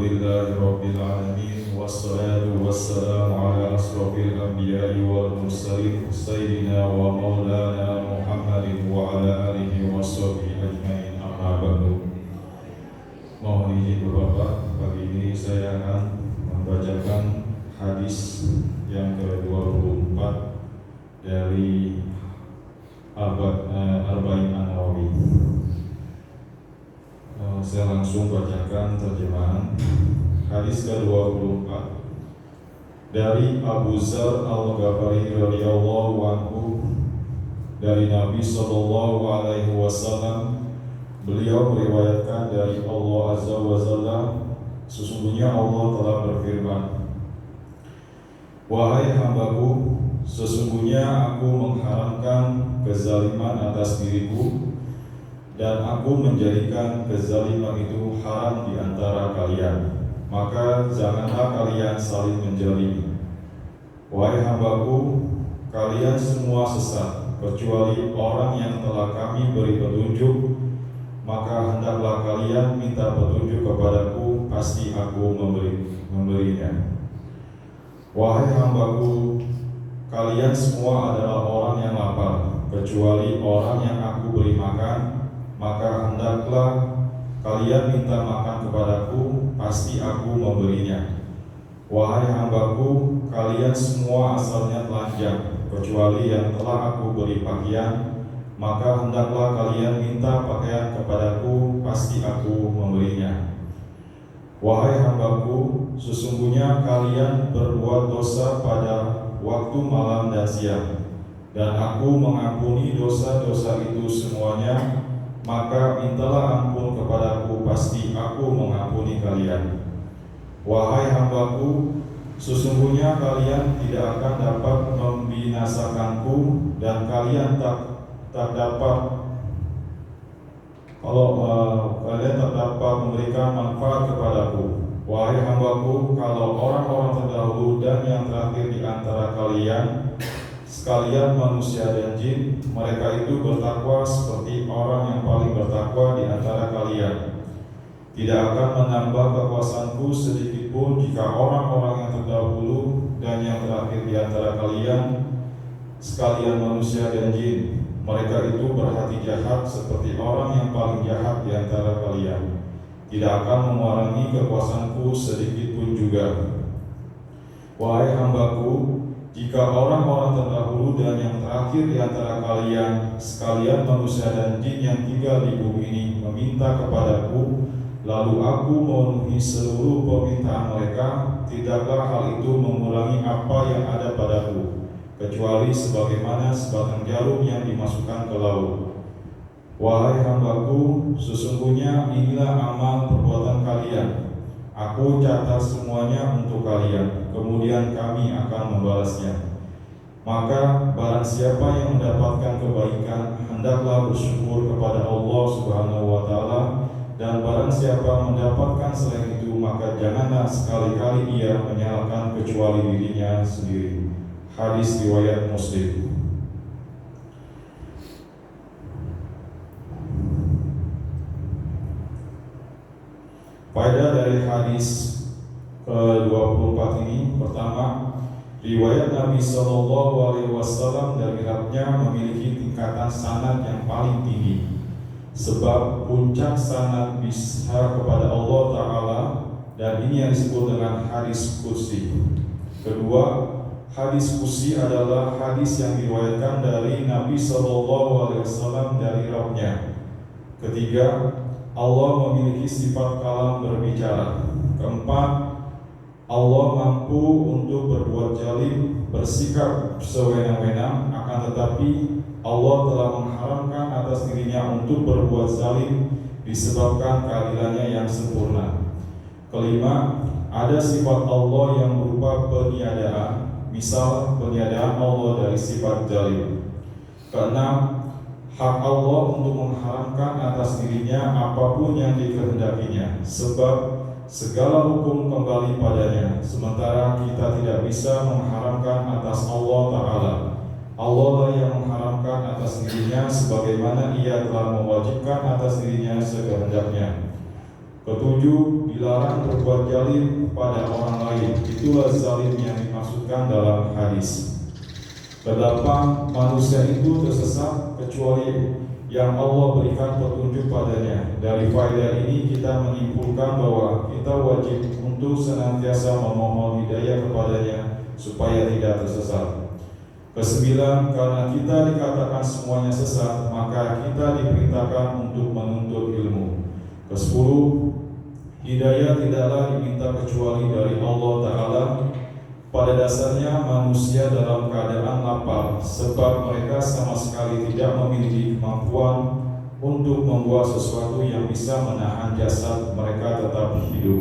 Alhamdulillahi Rabbil Alamin. Wassalatu wassalamu ala asrafil anbiya'i wal mursalin Sayyidina wa maulana Muhammadin wa ala alihi wa sahbihi ajma'in, amma ba'du. Mohon izin Bapak, pagi ini saya akan membacakan hadis yang ke-24 dari Arba'in An-Nawawi. Saya langsung bacakan terjemahan hadis ke-24 dari Abu Dzar Al-Ghafari radhiyallahu anhu dari Nabi sallallahu alaihi wasallam. Beliau meriwayatkan dari Allah Azza wa Jalla, sesungguhnya Allah telah berfirman, "Wahai hambaku, sesungguhnya aku mengharamkan kezaliman atas diriku, dan aku menjadikan kezaliman itu haram di antara kalian. Maka janganlah kalian saling menjalimi. Wahai hambaku, kalian semua sesat, kecuali orang yang telah kami beri petunjuk. Maka hendaklah kalian minta petunjuk kepadaku, pasti aku memberinya. Wahai hambaku, kalian semua adalah orang yang lapar, kecuali orang yang aku beri makan. Maka hendaklah kalian minta makan kepadaku, pasti aku memberinya. Wahai hambaku, kalian semua asalnya telanjang, kecuali yang telah aku beri pakaian. Maka hendaklah kalian minta pakaian kepadaku, pasti aku memberinya. Wahai hambaku, sesungguhnya kalian berbuat dosa pada waktu malam dan siang, dan aku mengampuni dosa-dosa itu semuanya. Maka mintalah ampun kepadaku, pasti aku mengampuni kalian. Wahai hambaku, sesungguhnya kalian tidak akan dapat membinasakanku, dan kalian tak dapat kalian tak dapat memberikan manfaat kepadaku. Wahai hambaku, kalau orang-orang terdahulu dan yang terakhir di antara kalian, sekalian manusia dan jin, mereka itu bertakwa seperti orang yang paling bertakwa di antara kalian. Tidak akan menambah kekuasaanku sedikit pun jika orang-orang yang terdahulu dan yang terakhir di antara kalian, sekalian manusia dan jin, mereka itu berhati jahat seperti orang yang paling jahat di antara kalian. Tidak akan mengurangi kekuasaanku sedikit pun juga. Wahai hambaku, jika orang-orang terdahulu dan yang terakhir di antara kalian, sekalian manusia dan jin yang tinggal di bumi ini, meminta kepadaku, lalu aku memenuhi seluruh permintaan mereka, tidaklah hal itu mengurangi apa yang ada padaku, kecuali sebagaimana sebatang jarum yang dimasukkan ke laut. Wahai hambaku, sesungguhnya inilah amal perbuatan kalian. Aku catat semuanya untuk kalian, kemudian kami akan membalasnya. Maka barang siapa yang mendapatkan kebaikan, hendaklah bersyukur kepada Allah Subhanahu wa Ta'ala, dan barang siapa mendapatkan selain itu, maka janganlah sekali-kali ia menyalahkan kecuali dirinya sendiri. Hadis riwayat Muslim. Faedah dari hadis ke-24 ini, pertama, riwayat Nabi Sallallahu Alaihi Wasallam dari Rabnya memiliki tingkatan sanad yang paling tinggi, sebab puncak sanad bisa kepada Allah Ta'ala, dan ini yang disebut dengan hadis qudsi. Kedua, hadis qudsi adalah hadis yang diriwayatkan dari Nabi Sallallahu Alaihi Wasallam dari Rabnya. Ketiga, Allah memiliki sifat kalam berbicara. Keempat, Allah mampu untuk berbuat zalim, bersikap sewenang-wenang, akan tetapi Allah telah mengharamkan atas dirinya untuk berbuat zalim disebabkan keadilannya yang sempurna. Kelima, ada sifat Allah yang berupa peniadaan, misal peniadaan Allah dari sifat zalim. Keenam, hak Allah untuk mengharamkan atas dirinya apapun yang dikehendakinya, sebab segala hukum kembali padanya, sementara kita tidak bisa mengharamkan atas Allah Ta'ala. Allah lah yang mengharamkan atas dirinya sebagaimana ia telah mewajibkan atas dirinya sekehendaknya. Ketujuh, dilarang berbuat zalim pada orang lain. Itulah zalim yang dimaksudkan dalam hadis. Kedelapan, manusia itu tersesat kecuali yang Allah berikan petunjuk padanya. Dari faedah ini kita menyimpulkan bahwa kita wajib untuk senantiasa memohon hidayah kepadanya supaya tidak tersesat. Kesembilan, karena kita dikatakan semuanya sesat, maka kita diperintahkan untuk menuntut ilmu. Kesepuluh, hidayah tidaklah diminta kecuali dari Allah Ta'ala. Pada dasarnya manusia dalam keadaan lapar, sebab mereka sama sekali tidak memiliki kemampuan untuk membuat sesuatu yang bisa menahan jasad mereka tetap hidup.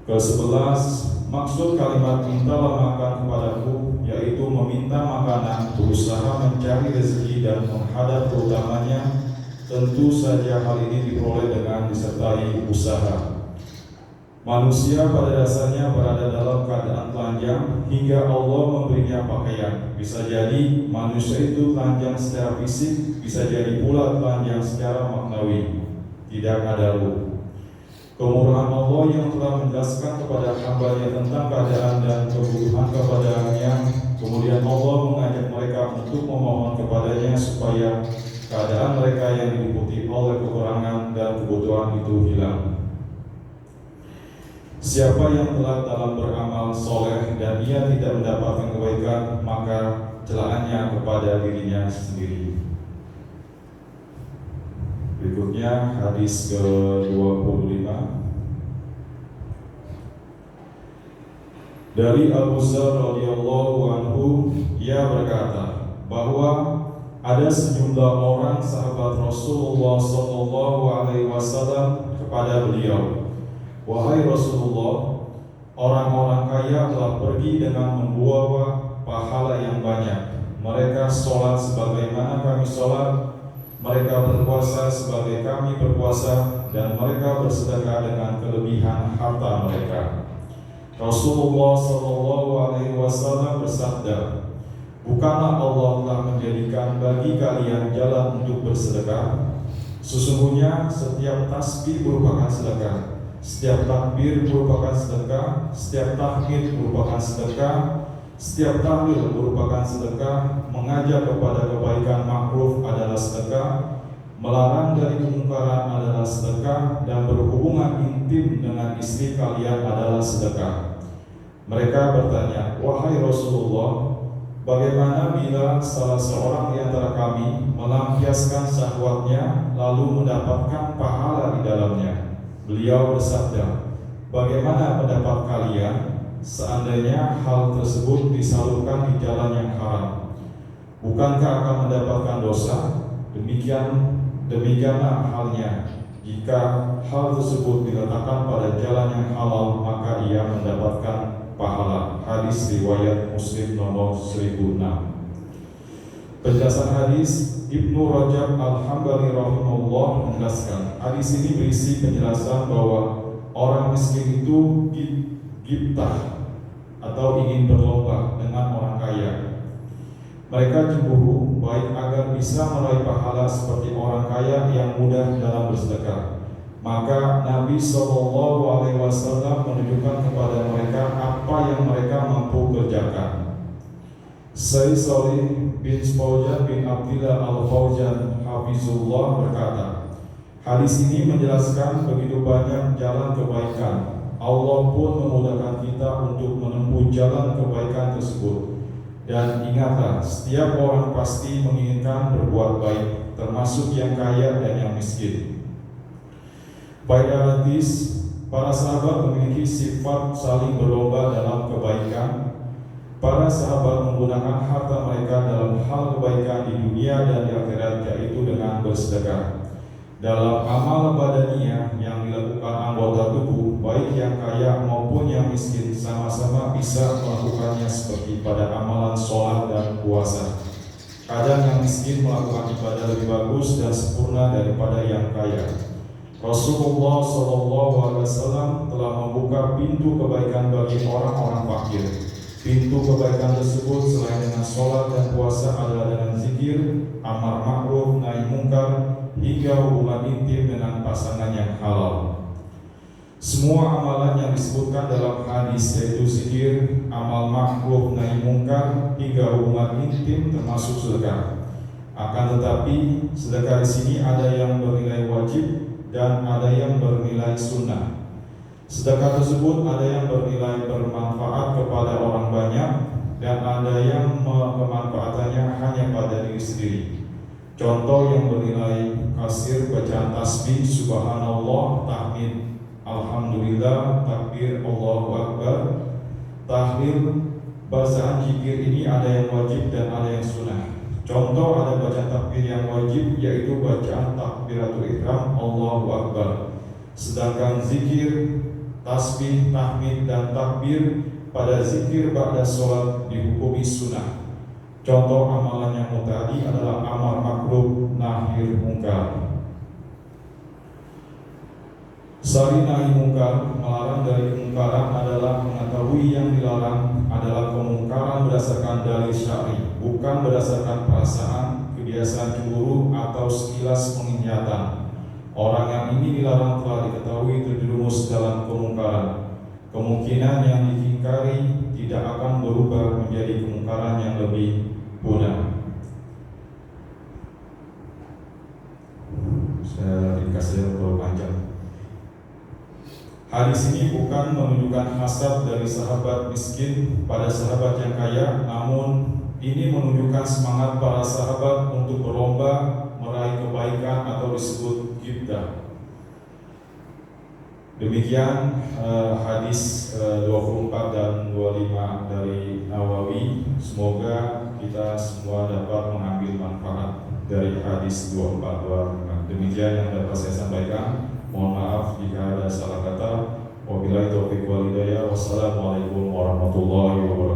Ke-11, maksud kalimat mintalah makan kepadaku, yaitu meminta makanan, berusaha mencari rezeki dan menghadap keutamanya. Tentu saja hal ini diperoleh dengan disertai usaha. Manusia pada dasarnya berada dalam keadaan telanjang hingga Allah memberinya pakaian. Bisa jadi manusia itu telanjang secara fisik, bisa jadi pula telanjang secara maknawi. Tidak ada lu. Kemurahan Allah yang telah menjelaskan kepada hamba-Nya tentang keadaan dan kebutuhan kepadanya, kemudian Allah mengajak mereka untuk memohon kepadanya supaya keadaan mereka yang diliputi oleh kekurangan dan kebutuhan itu hilang. Siapa yang telah dalam beramal soleh dan ia tidak mendapatkan kebaikan, maka celahannya kepada dirinya sendiri. Berikutnya hadis ke-25 dari Abu Dzar radhiyallahu anhu, ia berkata bahwa ada sejumlah orang sahabat Rasulullah sallallahu alaihi wasallam kepada beliau, "Wahai Rasulullah, orang-orang kaya telah pergi dengan membawa pahala yang banyak. Mereka sholat sebagaimana kami sholat, mereka berpuasa sebagai kami berpuasa, dan mereka bersedekah dengan kelebihan harta mereka." Rasulullah sallallahu alaihi wasallam bersabda, "Bukanlah Allah telah menjadikan bagi kalian jalan untuk bersedekah? Sesungguhnya setiap tasbih merupakan sedekah, setiap takbir merupakan sedekah, setiap tahmid merupakan sedekah, setiap tahlil merupakan sedekah, mengajak kepada kebaikan makruf adalah sedekah, melarang dari kemungkaran adalah sedekah, dan berhubungan intim dengan istri kalian adalah sedekah." Mereka bertanya, "Wahai Rasulullah, bagaimana bila salah seorang di antara kami melampiaskan syahwatnya lalu mendapatkan pahala di dalamnya?" Beliau bersabda, "Bagaimana pendapat kalian seandainya hal tersebut disalurkan di jalan yang haram? Bukankah akan mendapatkan dosa? Demikianlah halnya jika hal tersebut diletakkan pada jalan yang halal, maka ia mendapatkan pahala." Hadis riwayat Muslim nomor 1006. Penjelasan hadis, Ibnu Rajab Al-Hambali rahimahullah menjelaskan, hadis ini berisi penjelasan bahwa orang miskin itu gibtah atau ingin berlomba dengan orang kaya. Mereka cemburu baik agar bisa meraih pahala seperti orang kaya yang mudah dalam bersedekah. Maka Nabi SAW menunjukkan kepada mereka apa yang mereka mampu kerjakan. Sayyid Salih bin Fauzan bin Abdillah Al-Fauzan Hafizullah berkata, hadis ini menjelaskan begitu banyak jalan kebaikan. Allah pun memudahkan kita untuk menempuh jalan kebaikan tersebut. Dan ingatlah, setiap orang pasti menginginkan berbuat baik, termasuk yang kaya dan yang miskin. Faedah hadis, para sahabat memiliki sifat saling berlomba dalam kebaikan. Para sahabat menggunakan harta mereka dalam hal kebaikan di dunia dan di akhirat, yaitu dengan bersedekah. Dalam amal badaniyah yang dilakukan anggota tubuh, baik yang kaya maupun yang miskin, sama-sama bisa melakukannya seperti pada amalan sholat dan puasa. Kadang yang miskin melakukan ibadah lebih bagus dan sempurna daripada yang kaya. Rasulullah SAW telah membuka pintu kebaikan bagi orang-orang fakir. Pintu kebaikan tersebut selain dengan sholat dan puasa adalah dengan zikir, amar ma'ruf, nahi mungkar, hingga hubungan intim dengan pasangan yang halal. Semua amalan yang disebutkan dalam hadis, yaitu zikir, amal ma'ruf nahi mungkar, hingga hubungan intim termasuk sedekah. Akan tetapi sedekah di sini ada yang bernilai wajib dan ada yang bernilai sunnah. Sedekah tersebut ada yang bernilai bermanfaat kepada orang banyak dan ada yang kemanfaatannya hanya pada diri sendiri. Contoh yang bernilai kasir bacaan tasbih, subhanallah, tahmid, alhamdulillah, takbir, Allahu akbar, tahlil, bacaan zikir ini ada yang wajib dan ada yang sunnah. Contoh ada bacaan takbir yang wajib, yaitu bacaan takbiratul ihram, Allahu akbar. Sedangkan zikir, tasbih, tahmid, dan takbir pada zikir ba'da sholat dihukumi sunnah. Contoh amalan yang mutadi adalah amar makruf nahi mungkar. Sari nahi mungkar, melarang dari kemungkaran, adalah mengetahui yang dilarang adalah kemungkaran berdasarkan dalil syar'i, bukan berdasarkan perasaan, kebiasaan cemburu, atau sekilas penglihatan. Orang yang ini dilarang telah diketahui terjerumus dalam kemungkaran. Kemungkinan yang diingkari tidak akan berubah menjadi kemungkaran yang lebih punah. Saya dikasih terlalu panjang. Hadis ini bukan menunjukkan hasad dari sahabat miskin pada sahabat yang kaya, namun ini menunjukkan semangat para sahabat untuk berlomba meraih kebaikan atau disebut ghibtah. Demikian hadis 24 dan 25 dari Nawawi. Semoga kita semua dapat mengambil manfaat dari hadis 24. Demikian yang dapat saya sampaikan. Mohon maaf jika ada salah kata. Wabillahi taufiq wal hidayah. Wassalamualaikum warahmatullahi wabarakatuh.